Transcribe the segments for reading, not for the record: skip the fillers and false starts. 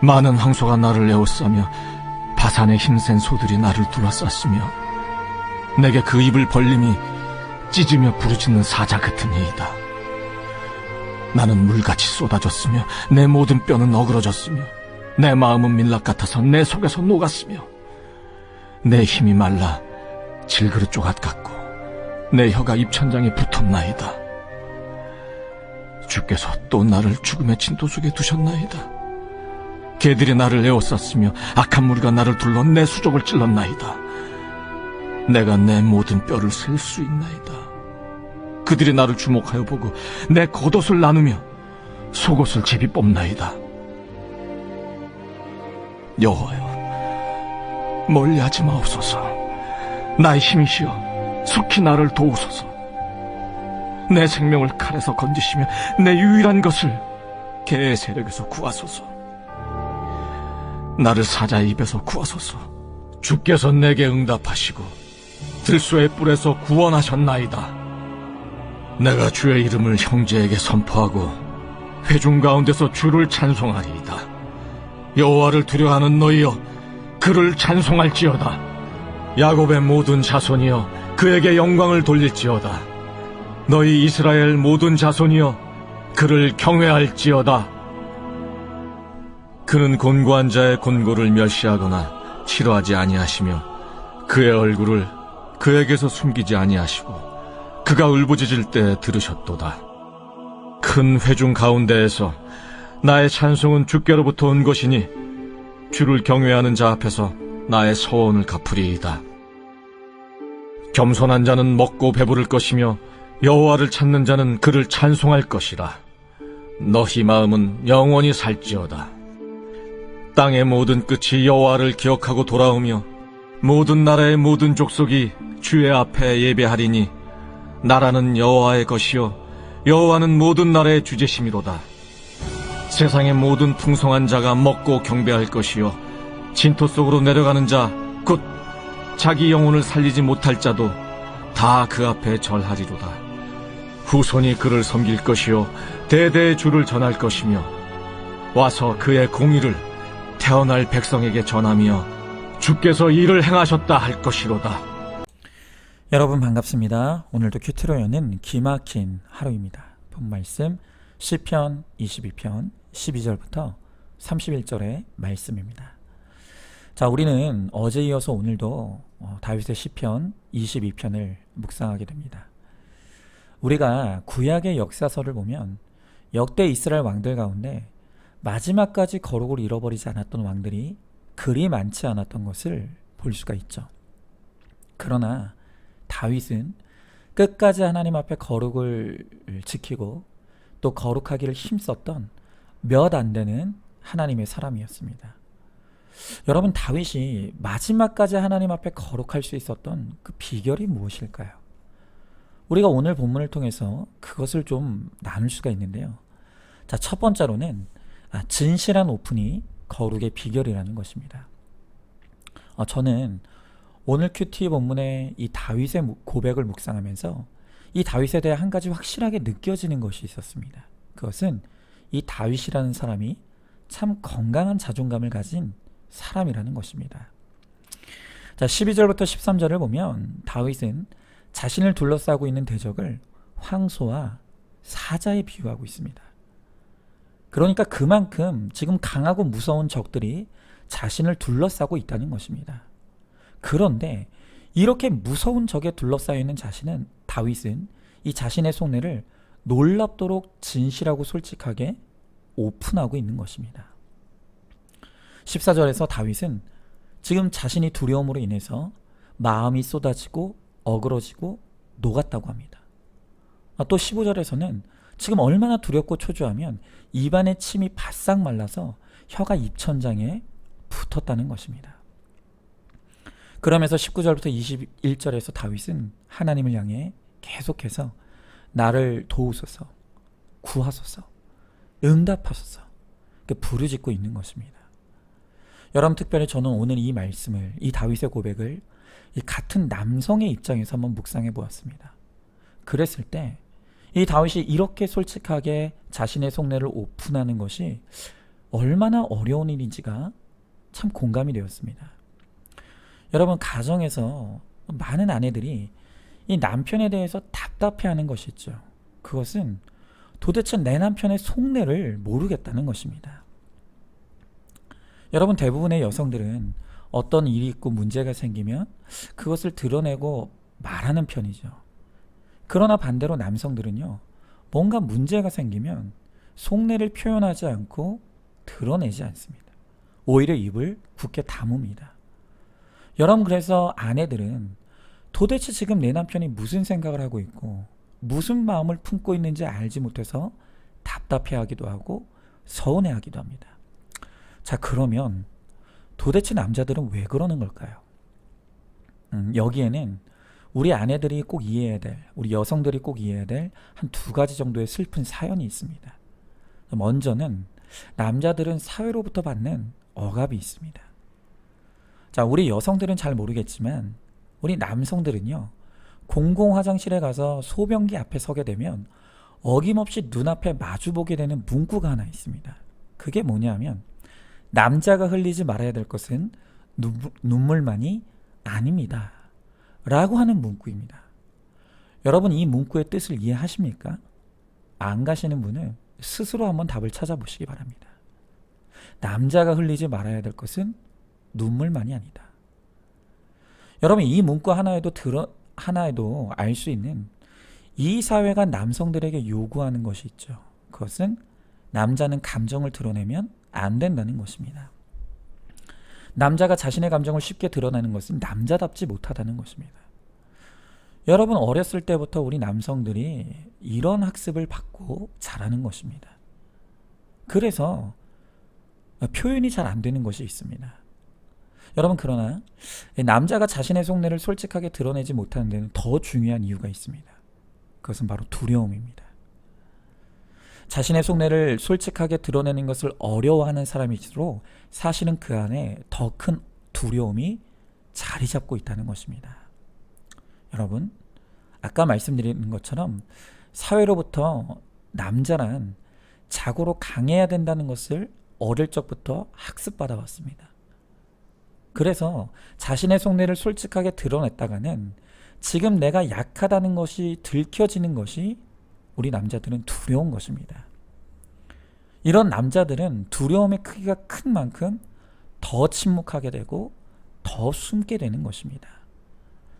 많은 황소가 나를 에워싸며 바산의 힘센 소들이 나를 둘러쌌으며 내게 그 입을 벌림이 찢으며 부르짖는 사자 같으니이다. 나는 물같이 쏟아졌으며 내 모든 뼈는 어그러졌으며 내 마음은 밀랍 같아서 내 속에서 녹았으며 내 힘이 말라 질그릇 조각 같고 내 혀가 입천장에 붙었나이다. 주께서 또 나를 죽음의 진토 속에 두셨나이다. 개들이 나를 에워쌌으며 악한 무리가 나를 둘러 내 수족을 찔렀나이다. 내가 내 모든 뼈를 셀 수 있나이다. 그들이 나를 주목하여 보고 내 겉옷을 나누며 속옷을 제비 뽑나이다. 여호와여, 멀리하지 마옵소서. 나의 힘이시여, 속히 나를 도우소서. 내 생명을 칼에서 건지시며 내 유일한 것을 개의 세력에서 구하소서. 나를 사자의 입에서 구하소서. 주께서 내게 응답하시고 들소의 뿔에서 구원하셨나이다. 내가 주의 이름을 형제에게 선포하고 회중 가운데서 주를 찬송하리이다. 여호와를 두려워하는 너희여, 그를 찬송할지어다. 야곱의 모든 자손이여, 그에게 영광을 돌릴지어다. 너희 이스라엘 모든 자손이여, 그를 경외할지어다. 그는 곤고한 자의 곤고를 멸시하거나 싫어하지 아니하시며 그의 얼굴을 그에게서 숨기지 아니하시고 그가 울부짖을 때 들으셨도다. 큰 회중 가운데에서 나의 찬송은 주께로부터 온 것이니 주를 경외하는 자 앞에서 나의 서원을 갚으리이다. 겸손한 자는 먹고 배부를 것이며 여호와를 찾는 자는 그를 찬송할 것이라. 너희 마음은 영원히 살지어다. 땅의 모든 끝이 여호와를 기억하고 돌아오며 모든 나라의 모든 족속이 주의 앞에 예배하리니 나라는 여호와의 것이요 여호와는 모든 나라의 주제심이로다. 세상의 모든 풍성한 자가 먹고 경배할 것이요 진토 속으로 내려가는 자 곧 자기 영혼을 살리지 못할 자도 다 그 앞에 절하리로다. 후손이 그를 섬길 것이요 대대의 주를 전할 것이며 와서 그의 공의를 태어날 백성에게 전하며 주께서 이를 행하셨다 할 것이로다. 여러분 반갑습니다. 오늘도 큐티로 여는 기막힌 하루입니다. 본 말씀 시편 22편 12절부터 31절의 말씀입니다. 자, 우리는 어제 이어서 오늘도 다윗의 시편 22편을 묵상하게 됩니다. 우리가 구약의 역사서를 보면 역대 이스라엘 왕들 가운데 마지막까지 거룩을 잃어버리지 않았던 왕들이 그리 많지 않았던 것을 볼 수가 있죠. 그러나 다윗은 끝까지 하나님 앞에 거룩을 지키고 또 거룩하기를 힘썼던 몇 안 되는 하나님의 사람이었습니다. 여러분, 다윗이 마지막까지 하나님 앞에 거룩할 수 있었던 그 비결이 무엇일까요? 우리가 오늘 본문을 통해서 그것을 좀 나눌 수가 있는데요. 자, 첫 번째로는 진실한 오픈이 거룩의 비결이라는 것입니다. 저는 오늘 큐티 본문의 이 다윗의 고백을 묵상하면서 이 다윗에 대해 한 가지 확실하게 느껴지는 것이 있었습니다. 그것은 이 다윗이라는 사람이 참 건강한 자존감을 가진 사람이라는 것입니다. 자, 12절부터 13절을 보면 다윗은 자신을 둘러싸고 있는 대적을 황소와 사자에 비유하고 있습니다. 그러니까 그만큼 지금 강하고 무서운 적들이 자신을 둘러싸고 있다는 것입니다. 그런데 이렇게 무서운 적에 둘러싸여 있는 다윗은 이 자신의 속내를 놀랍도록 진실하고 솔직하게 오픈하고 있는 것입니다. 14절에서 다윗은 지금 자신이 두려움으로 인해서 마음이 쏟아지고 어그러지고 녹았다고 합니다. 또 15절에서는 지금 얼마나 두렵고 초조하면 입안의 침이 바싹 말라서 혀가 입천장에 붙었다는 것입니다. 그러면서 19절부터 21절에서 다윗은 하나님을 향해 계속해서 나를 도우소서, 구하소서, 응답하소서 부르짖고 있는 것입니다. 여러분, 특별히 저는 오늘 이 말씀을, 이 다윗의 고백을 이 같은 남성의 입장에서 한번 묵상해 보았습니다. 그랬을 때 이 다윗이 이렇게 솔직하게 자신의 속내를 오픈하는 것이 얼마나 어려운 일인지가 참 공감이 되었습니다. 여러분, 가정에서 많은 아내들이 이 남편에 대해서 답답해하는 것이 있죠. 그것은 도대체 내 남편의 속내를 모르겠다는 것입니다. 여러분, 대부분의 여성들은 어떤 일이 있고 문제가 생기면 그것을 드러내고 말하는 편이죠. 그러나 반대로 남성들은요, 뭔가 문제가 생기면 속내를 표현하지 않고 드러내지 않습니다. 오히려 입을 굳게 다뭅니다. 여러분, 그래서 아내들은 도대체 지금 내 남편이 무슨 생각을 하고 있고 무슨 마음을 품고 있는지 알지 못해서 답답해하기도 하고 서운해하기도 합니다. 자, 그러면 도대체 남자들은 왜 그러는 걸까요? 여기에는 우리 아내들이 꼭 이해해야 될, 우리 여성들이 꼭 이해해야 될 한 두 가지 정도의 슬픈 사연이 있습니다. 먼저는 남자들은 사회로부터 받는 억압이 있습니다. 자, 우리 여성들은 잘 모르겠지만 우리 남성들은요, 공공 화장실에 가서 소변기 앞에 서게 되면 어김없이 눈앞에 마주보게 되는 문구가 하나 있습니다. 그게 뭐냐면, 남자가 흘리지 말아야 될 것은 눈물만이 아닙니다 라고 하는 문구입니다. 여러분, 이 문구의 뜻을 이해하십니까? 안 가시는 분은 스스로 한번 답을 찾아보시기 바랍니다. 남자가 흘리지 말아야 될 것은 눈물만이 아니다. 여러분, 이 문구 하나에도 알 수 있는, 이 사회가 남성들에게 요구하는 것이 있죠. 그것은 남자는 감정을 드러내면 안 된다는 것입니다. 남자가 자신의 감정을 쉽게 드러내는 것은 남자답지 못하다는 것입니다. 여러분, 어렸을 때부터 우리 남성들이 이런 학습을 받고 자라는 것입니다. 그래서 표현이 잘 안 되는 것이 있습니다. 여러분, 그러나 남자가 자신의 속내를 솔직하게 드러내지 못하는 데는 더 중요한 이유가 있습니다. 그것은 바로 두려움입니다. 자신의 속내를 솔직하게 드러내는 것을 어려워하는 사람일수록 사실은 그 안에 더 큰 두려움이 자리 잡고 있다는 것입니다. 여러분, 아까 말씀드린 것처럼 사회로부터 남자란 자고로 강해야 된다는 것을 어릴 적부터 학습받아 왔습니다. 그래서 자신의 속내를 솔직하게 드러냈다가는 지금 내가 약하다는 것이 들켜지는 것이 우리 남자들은 두려운 것입니다. 이런 남자들은 두려움의 크기가 큰 만큼 더 침묵하게 되고 더 숨게 되는 것입니다.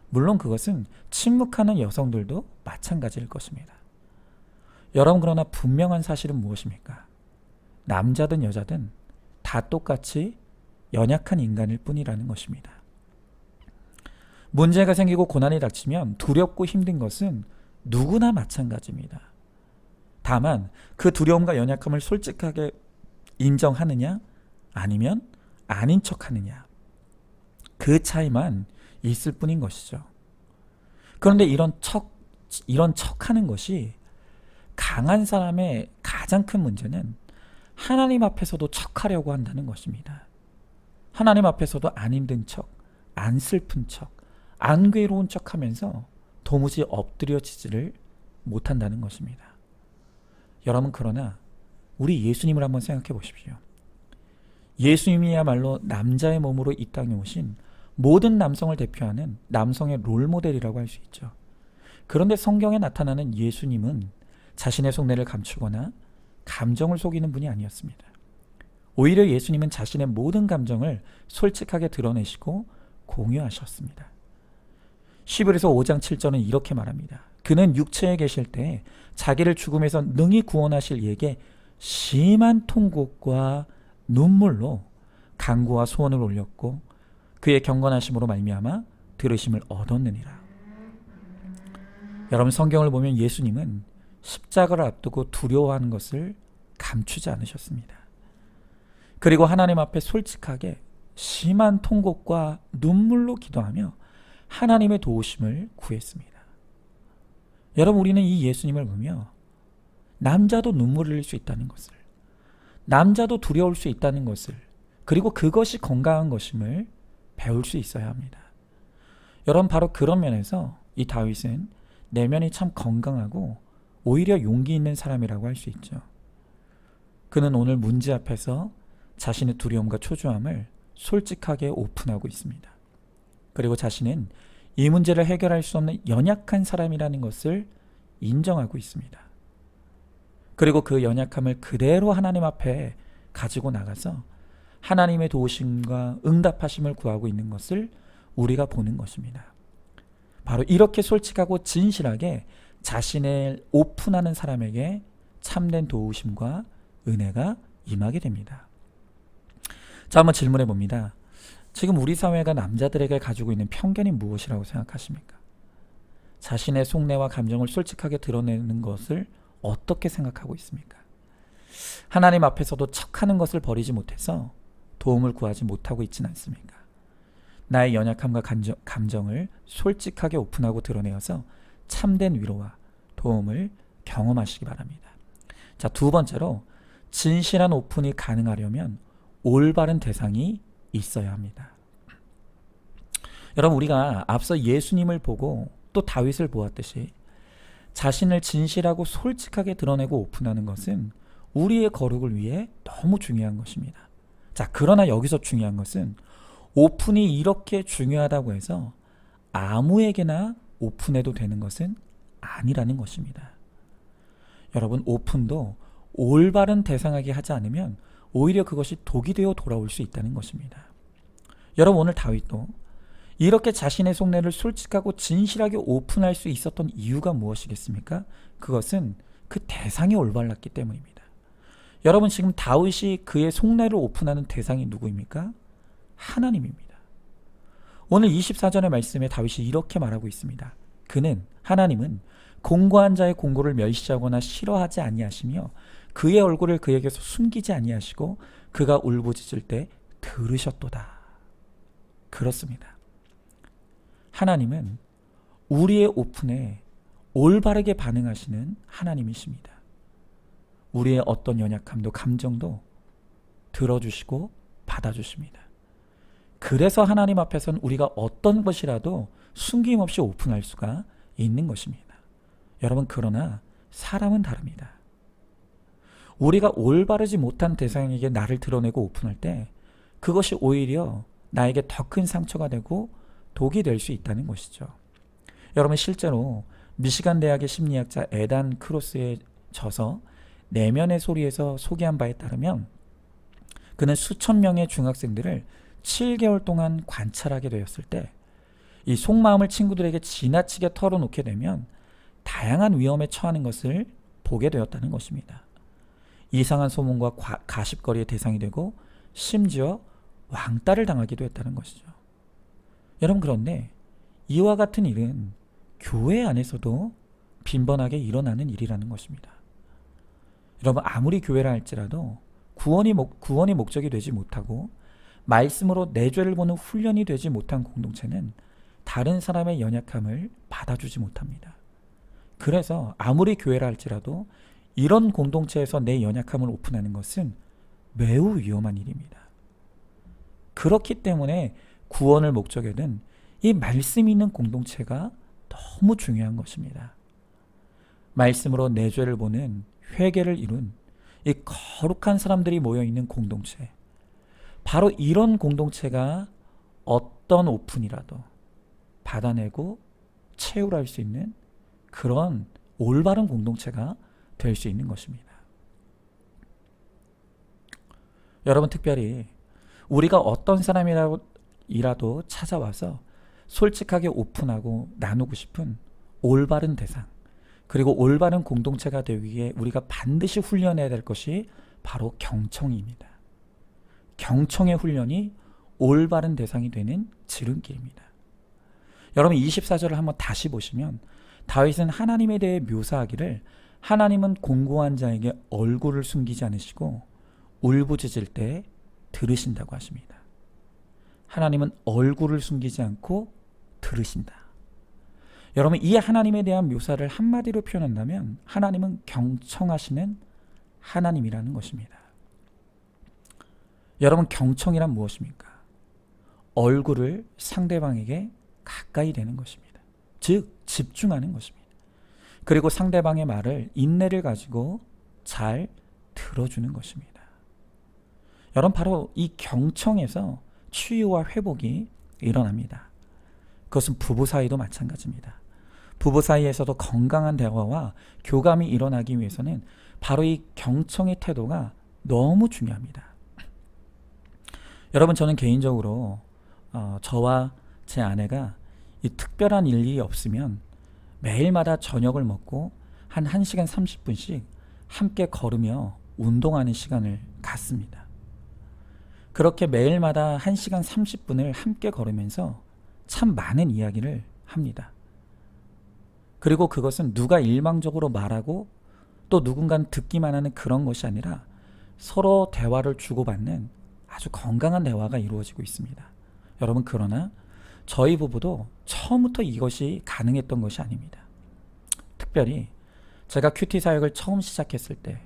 물론 그것은 침묵하는 여성들도 마찬가지일 것입니다. 여러분, 그러나 분명한 사실은 무엇입니까? 남자든 여자든 다 똑같이 연약한 인간일 뿐이라는 것입니다. 문제가 생기고 고난이 닥치면 두렵고 힘든 것은 누구나 마찬가지입니다. 다만 그 두려움과 연약함을 솔직하게 인정하느냐 아니면 아닌 척하느냐, 그 차이만 있을 뿐인 것이죠. 그런데 이런 척하는 것이 강한 사람의 가장 큰 문제는 하나님 앞에서도 척하려고 한다는 것입니다. 하나님 앞에서도 안 힘든 척, 안 슬픈 척, 안 괴로운 척하면서 도무지 엎드려지지를 못한다는 것입니다. 여러분, 그러나 우리 예수님을 한번 생각해 보십시오. 예수님이야말로 남자의 몸으로 이 땅에 오신 모든 남성을 대표하는 남성의 롤모델이라고 할 수 있죠. 그런데 성경에 나타나는 예수님은 자신의 속내를 감추거나 감정을 속이는 분이 아니었습니다. 오히려 예수님은 자신의 모든 감정을 솔직하게 드러내시고 공유하셨습니다. 히브리서 5장 7절은 이렇게 말합니다. 그는 육체에 계실 때 자기를 죽음에서 능히 구원하실 이에게 심한 통곡과 눈물로 간구와 소원을 올렸고 그의 경건하심으로 말미암아 들으심을 얻었느니라. 여러분, 성경을 보면 예수님은 십자가를 앞두고 두려워하는 것을 감추지 않으셨습니다. 그리고 하나님 앞에 솔직하게 심한 통곡과 눈물로 기도하며 하나님의 도우심을 구했습니다. 여러분, 우리는 이 예수님을 보며 남자도 눈물을 흘릴 수 있다는 것을, 남자도 두려울 수 있다는 것을, 그리고 그것이 건강한 것임을 배울 수 있어야 합니다. 여러분, 바로 그런 면에서 이 다윗은 내면이 참 건강하고 오히려 용기 있는 사람이라고 할 수 있죠. 그는 오늘 문제 앞에서 자신의 두려움과 초조함을 솔직하게 오픈하고 있습니다. 그리고 자신은 이 문제를 해결할 수 없는 연약한 사람이라는 것을 인정하고 있습니다. 그리고 그 연약함을 그대로 하나님 앞에 가지고 나가서 하나님의 도우심과 응답하심을 구하고 있는 것을 우리가 보는 것입니다. 바로 이렇게 솔직하고 진실하게 자신을 오픈하는 사람에게 참된 도우심과 은혜가 임하게 됩니다. 자, 한번 질문해 봅니다. 지금 우리 사회가 남자들에게 가지고 있는 편견이 무엇이라고 생각하십니까? 자신의 속내와 감정을 솔직하게 드러내는 것을 어떻게 생각하고 있습니까? 하나님 앞에서도 척하는 것을 버리지 못해서 도움을 구하지 못하고 있지는 않습니까? 나의 연약함과 감정을 솔직하게 오픈하고 드러내어서 참된 위로와 도움을 경험하시기 바랍니다. 자, 두 번째로 진실한 오픈이 가능하려면 올바른 대상이 있어야 합니다. 여러분, 우리가 앞서 예수님을 보고 또 다윗을 보았듯이 자신을 진실하고 솔직하게 드러내고 오픈하는 것은 우리의 거룩을 위해 너무 중요한 것입니다. 자, 그러나 여기서 중요한 것은 오픈이 이렇게 중요하다고 해서 아무에게나 오픈해도 되는 것은 아니라는 것입니다. 여러분, 오픈도 올바른 대상에게 하지 않으면 오히려 그것이 독이 되어 돌아올 수 있다는 것입니다. 여러분, 오늘 다윗도 이렇게 자신의 속내를 솔직하고 진실하게 오픈할 수 있었던 이유가 무엇이겠습니까? 그것은 그 대상이 올바랐기 때문입니다. 여러분, 지금 다윗이 그의 속내를 오픈하는 대상이 누구입니까? 하나님입니다. 오늘 24절의 말씀에 다윗이 이렇게 말하고 있습니다. 하나님은 공고한 자의 공고를 멸시하거나 싫어하지 아니하시며 그의 얼굴을 그에게서 숨기지 아니하시고 그가 울부짖을 때 들으셨도다. 그렇습니다. 하나님은 우리의 오픈에 올바르게 반응하시는 하나님이십니다. 우리의 어떤 연약함도 감정도 들어주시고 받아주십니다. 그래서 하나님 앞에서는 우리가 어떤 것이라도 숨김없이 오픈할 수가 있는 것입니다. 여러분, 그러나 사람은 다릅니다. 우리가 올바르지 못한 대상에게 나를 드러내고 오픈할 때 그것이 오히려 나에게 더 큰 상처가 되고 독이 될 수 있다는 것이죠. 여러분, 실제로 미시간 대학의 심리학자 에단 크로스의 저서 내면의 소리에서 소개한 바에 따르면 그는 수천 명의 중학생들을 7개월 동안 관찰하게 되었을 때 이 속마음을 친구들에게 지나치게 털어놓게 되면 다양한 위험에 처하는 것을 보게 되었다는 것입니다. 이상한 소문과 가십거리의 대상이 되고 심지어 왕따를 당하기도 했다는 것이죠. 여러분, 그런데 이와 같은 일은 교회 안에서도 빈번하게 일어나는 일이라는 것입니다. 여러분, 아무리 교회라 할지라도 구원이 목적이 되지 못하고 말씀으로 내 죄를 보는 훈련이 되지 못한 공동체는 다른 사람의 연약함을 받아주지 못합니다. 그래서 아무리 교회라 할지라도 이런 공동체에서 내 연약함을 오픈하는 것은 매우 위험한 일입니다. 그렇기 때문에 구원을 목적에 둔 이 말씀이 있는 공동체가 너무 중요한 것입니다. 말씀으로 내 죄를 보는 회개를 이룬 이 거룩한 사람들이 모여있는 공동체, 바로 이런 공동체가 어떤 오픈이라도 받아내고 채울할 수 있는 그런 올바른 공동체가 될 수 있는 것입니다. 여러분, 특별히 우리가 어떤 사람이라도 찾아와서 솔직하게 오픈하고 나누고 싶은 올바른 대상, 그리고 올바른 공동체가 되기 위해 우리가 반드시 훈련해야 될 것이 바로 경청입니다. 경청의 훈련이 올바른 대상이 되는 지름길입니다. 여러분, 24절을 한번 다시 보시면 다윗은 하나님에 대해 묘사하기를 하나님은 공고한 자에게 얼굴을 숨기지 않으시고 울부짖을 때 들으신다고 하십니다. 하나님은 얼굴을 숨기지 않고 들으신다. 여러분, 이 하나님에 대한 묘사를 한마디로 표현한다면 하나님은 경청하시는 하나님이라는 것입니다. 여러분, 경청이란 무엇입니까? 얼굴을 상대방에게 가까이 대는 것입니다. 즉, 집중하는 것입니다. 그리고 상대방의 말을 인내를 가지고 잘 들어주는 것입니다. 여러분, 바로 이 경청에서 치유와 회복이 일어납니다. 그것은 부부 사이도 마찬가지입니다. 부부 사이에서도 건강한 대화와 교감이 일어나기 위해서는 바로 이 경청의 태도가 너무 중요합니다. 여러분, 저는 개인적으로 저와 제 아내가 이 특별한 일이 없으면 매일마다 저녁을 먹고 한 1시간 30분씩 함께 걸으며 운동하는 시간을 갖습니다. 그렇게 매일마다 1시간 30분을 함께 걸으면서 참 많은 이야기를 합니다. 그리고 그것은 누가 일방적으로 말하고 또 누군가는 듣기만 하는 그런 것이 아니라 서로 대화를 주고받는 아주 건강한 대화가 이루어지고 있습니다. 여러분, 그러나 저희 부부도 처음부터 이것이 가능했던 것이 아닙니다. 특별히 제가 큐티 사역을 처음 시작했을 때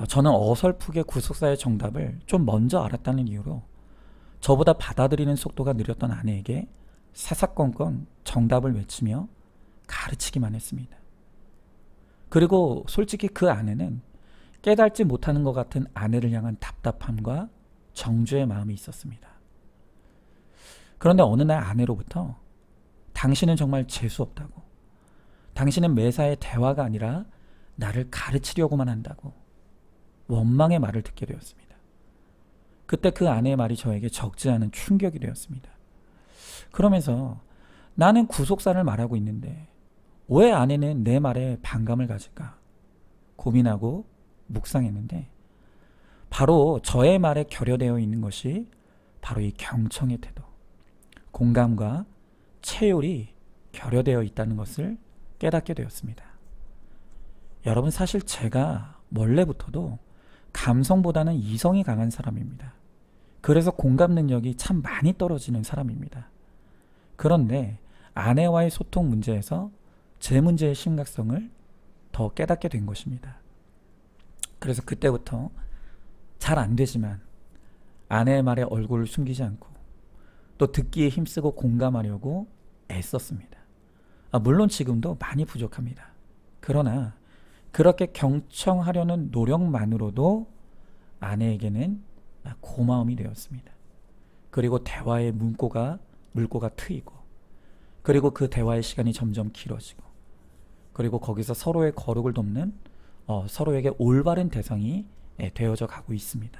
저는 어설프게 구속사의 정답을 좀 먼저 알았다는 이유로 저보다 받아들이는 속도가 느렸던 아내에게 사사건건 정답을 외치며 가르치기만 했습니다. 그리고 솔직히 그 아내는 깨닫지 못하는 것 같은 아내를 향한 답답함과 정죄의 마음이 있었습니다. 그런데 어느 날 아내로부터 당신은 정말 재수없다고, 당신은 매사에 대화가 아니라 나를 가르치려고만 한다고 원망의 말을 듣게 되었습니다. 그때 그 아내의 말이 저에게 적지 않은 충격이 되었습니다. 그러면서 나는 구속사를 말하고 있는데 왜 아내는 내 말에 반감을 가질까 고민하고 묵상했는데, 바로 저의 말에 결여되어 있는 것이 바로 이 경청의 태도, 공감과 체율이 결여되어 있다는 것을 깨닫게 되었습니다. 여러분, 사실 제가 원래부터도 감성보다는 이성이 강한 사람입니다. 그래서 공감 능력이 참 많이 떨어지는 사람입니다. 그런데 아내와의 소통 문제에서 제 문제의 심각성을 더 깨닫게 된 것입니다. 그래서 그때부터 잘 안 되지만 아내의 말에 얼굴을 숨기지 않고 또 듣기에 힘쓰고 공감하려고 애썼습니다. 물론 지금도 많이 부족합니다. 그러나 그렇게 경청하려는 노력만으로도 아내에게는 고마움이 되었습니다. 그리고 대화의 물꼬가 트이고, 그리고 그 대화의 시간이 점점 길어지고, 그리고 거기서 서로의 거룩을 돕는 서로에게 올바른 대상이 되어져 가고 있습니다.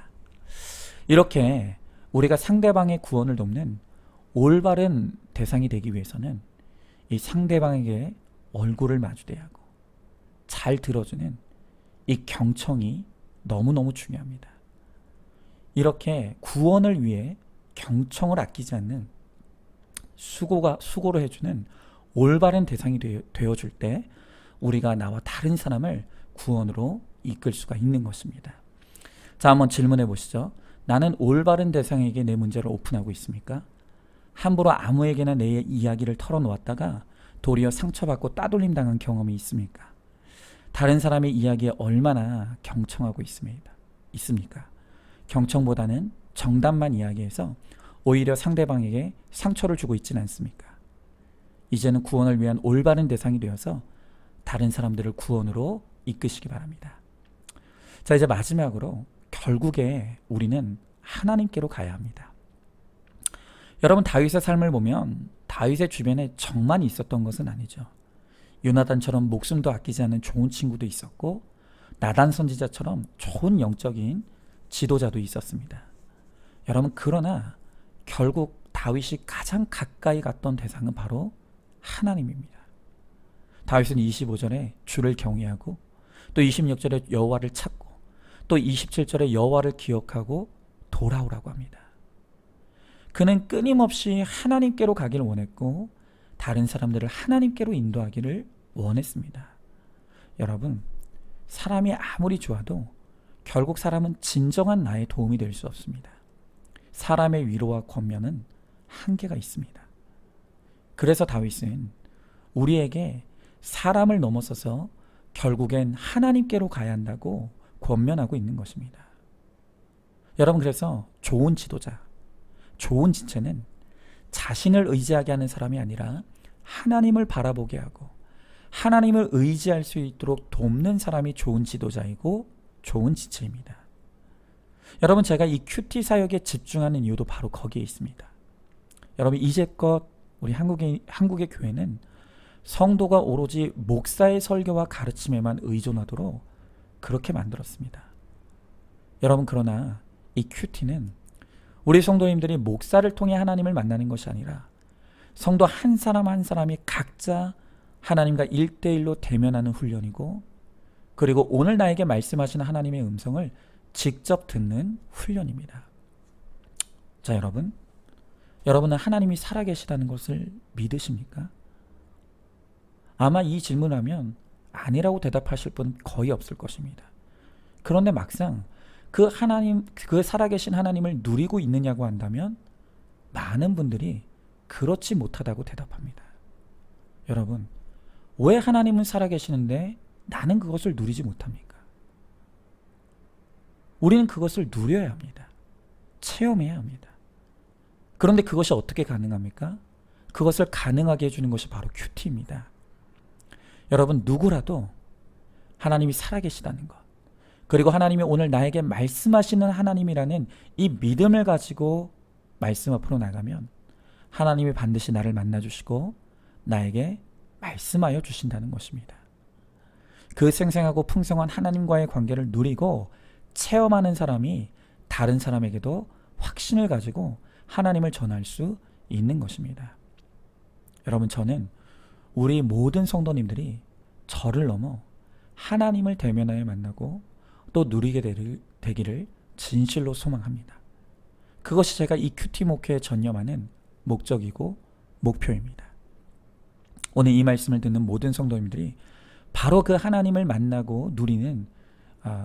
이렇게 우리가 상대방의 구원을 돕는 올바른 대상이 되기 위해서는 이 상대방에게 얼굴을 마주대야 하고 잘 들어주는 이 경청이 너무너무 중요합니다. 이렇게 구원을 위해 경청을 아끼지 않는 수고를 해주는 올바른 대상이 되어줄 때 우리가 나와 다른 사람을 구원으로 이끌 수가 있는 것입니다. 자, 한번 질문해 보시죠. 나는 올바른 대상에게 내 문제를 오픈하고 있습니까? 함부로 아무에게나 내 이야기를 털어놓았다가 도리어 상처받고 따돌림 당한 경험이 있습니까? 다른 사람의 이야기에 얼마나 경청하고 있습니까? 경청보다는 정답만 이야기해서 오히려 상대방에게 상처를 주고 있지는 않습니까? 이제는 구원을 위한 올바른 대상이 되어서 다른 사람들을 구원으로 이끄시기 바랍니다. 자, 이제 마지막으로 결국에 우리는 하나님께로 가야 합니다. 여러분, 다윗의 삶을 보면 다윗의 주변에 정만 있었던 것은 아니죠. 요나단처럼 목숨도 아끼지 않는 좋은 친구도 있었고, 나단 선지자처럼 좋은 영적인 지도자도 있었습니다. 여러분, 그러나 결국 다윗이 가장 가까이 갔던 대상은 바로 하나님입니다. 다윗은 25절에 주를 경외하고, 또 26절에 여호와를 찾고, 또 27절에 여호와를 기억하고 돌아오라고 합니다. 그는 끊임없이 하나님께로 가기를 원했고 다른 사람들을 하나님께로 인도하기를 원했습니다. 여러분, 사람이 아무리 좋아도 결국 사람은 진정한 나의 도움이 될 수 없습니다. 사람의 위로와 권면은 한계가 있습니다. 그래서 다윗은 우리에게 사람을 넘어서서 결국엔 하나님께로 가야 한다고 권면하고 있는 것입니다. 여러분, 그래서 좋은 지도자, 좋은 지체는 자신을 의지하게 하는 사람이 아니라 하나님을 바라보게 하고 하나님을 의지할 수 있도록 돕는 사람이 좋은 지도자이고 좋은 지체입니다. 여러분, 제가 이 큐티 사역에 집중하는 이유도 바로 거기에 있습니다. 여러분, 이제껏 우리 한국의 교회는 성도가 오로지 목사의 설교와 가르침에만 의존하도록 그렇게 만들었습니다. 여러분, 그러나 이 큐티는 우리 성도님들이 목사를 통해 하나님을 만나는 것이 아니라 성도 한 사람 한 사람이 각자 하나님과 1대1로 대면하는 훈련이고, 그리고 오늘 나에게 말씀하시는 하나님의 음성을 직접 듣는 훈련입니다. 자, 여러분은 하나님이 살아계시다는 것을 믿으십니까? 아마 이 질문하면 아니라고 대답하실 분 거의 없을 것입니다. 그런데 막상 그 살아계신 하나님을 누리고 있느냐고 한다면 많은 분들이 그렇지 못하다고 대답합니다. 여러분, 왜 하나님은 살아계시는데 나는 그것을 누리지 못합니까? 우리는 그것을 누려야 합니다. 체험해야 합니다. 그런데 그것이 어떻게 가능합니까? 그것을 가능하게 해주는 것이 바로 큐티입니다. 여러분, 누구라도 하나님이 살아계시다는 것, 그리고 하나님이 오늘 나에게 말씀하시는 하나님이라는 이 믿음을 가지고 말씀 앞으로 나가면 하나님이 반드시 나를 만나주시고 나에게 말씀하여 주신다는 것입니다. 그 생생하고 풍성한 하나님과의 관계를 누리고 체험하는 사람이 다른 사람에게도 확신을 가지고 하나님을 전할 수 있는 것입니다. 여러분, 저는 우리 모든 성도님들이 저를 넘어 하나님을 대면하여 만나고 또 누리게 되기를 진실로 소망합니다. 그것이 제가 이 큐티 목회에 전념하는 목적이고 목표입니다. 오늘 이 말씀을 듣는 모든 성도님들이 바로 그 하나님을 만나고 누리는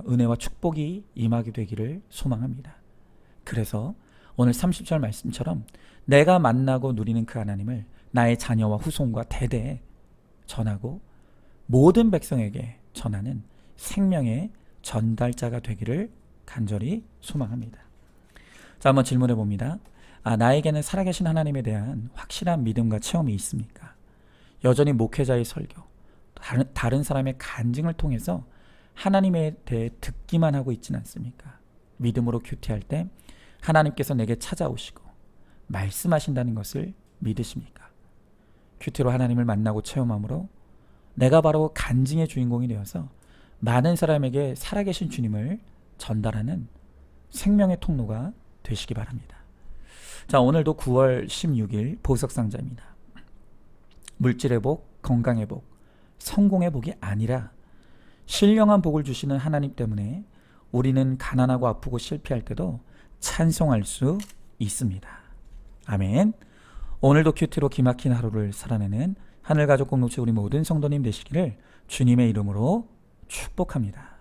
은혜와 축복이 임하게 되기를 소망합니다. 그래서 오늘 30절 말씀처럼 내가 만나고 누리는 그 하나님을 나의 자녀와 후손과 대대에 전하고 모든 백성에게 전하는 생명의 전달자가 되기를 간절히 소망합니다. 자, 한번 질문해 봅니다. 나에게는 살아계신 하나님에 대한 확실한 믿음과 체험이 있습니까? 여전히 목회자의 설교, 다른 사람의 간증을 통해서 하나님에 대해 듣기만 하고 있지는 않습니까? 믿음으로 큐티할 때 하나님께서 내게 찾아오시고 말씀하신다는 것을 믿으십니까? 큐티로 하나님을 만나고 체험함으로 내가 바로 간증의 주인공이 되어서 많은 사람에게 살아계신 주님을 전달하는 생명의 통로가 되시기 바랍니다. 자, 오늘도 9월 16일 보석상자입니다. 물질의 복, 건강의 복, 성공의 복이 아니라 신령한 복을 주시는 하나님 때문에 우리는 가난하고 아프고 실패할 때도 찬송할 수 있습니다. 아멘. 오늘도 큐티로 기막힌 하루를 살아내는 하늘가족 공동체 우리 모든 성도님 되시기를 주님의 이름으로 축복합니다.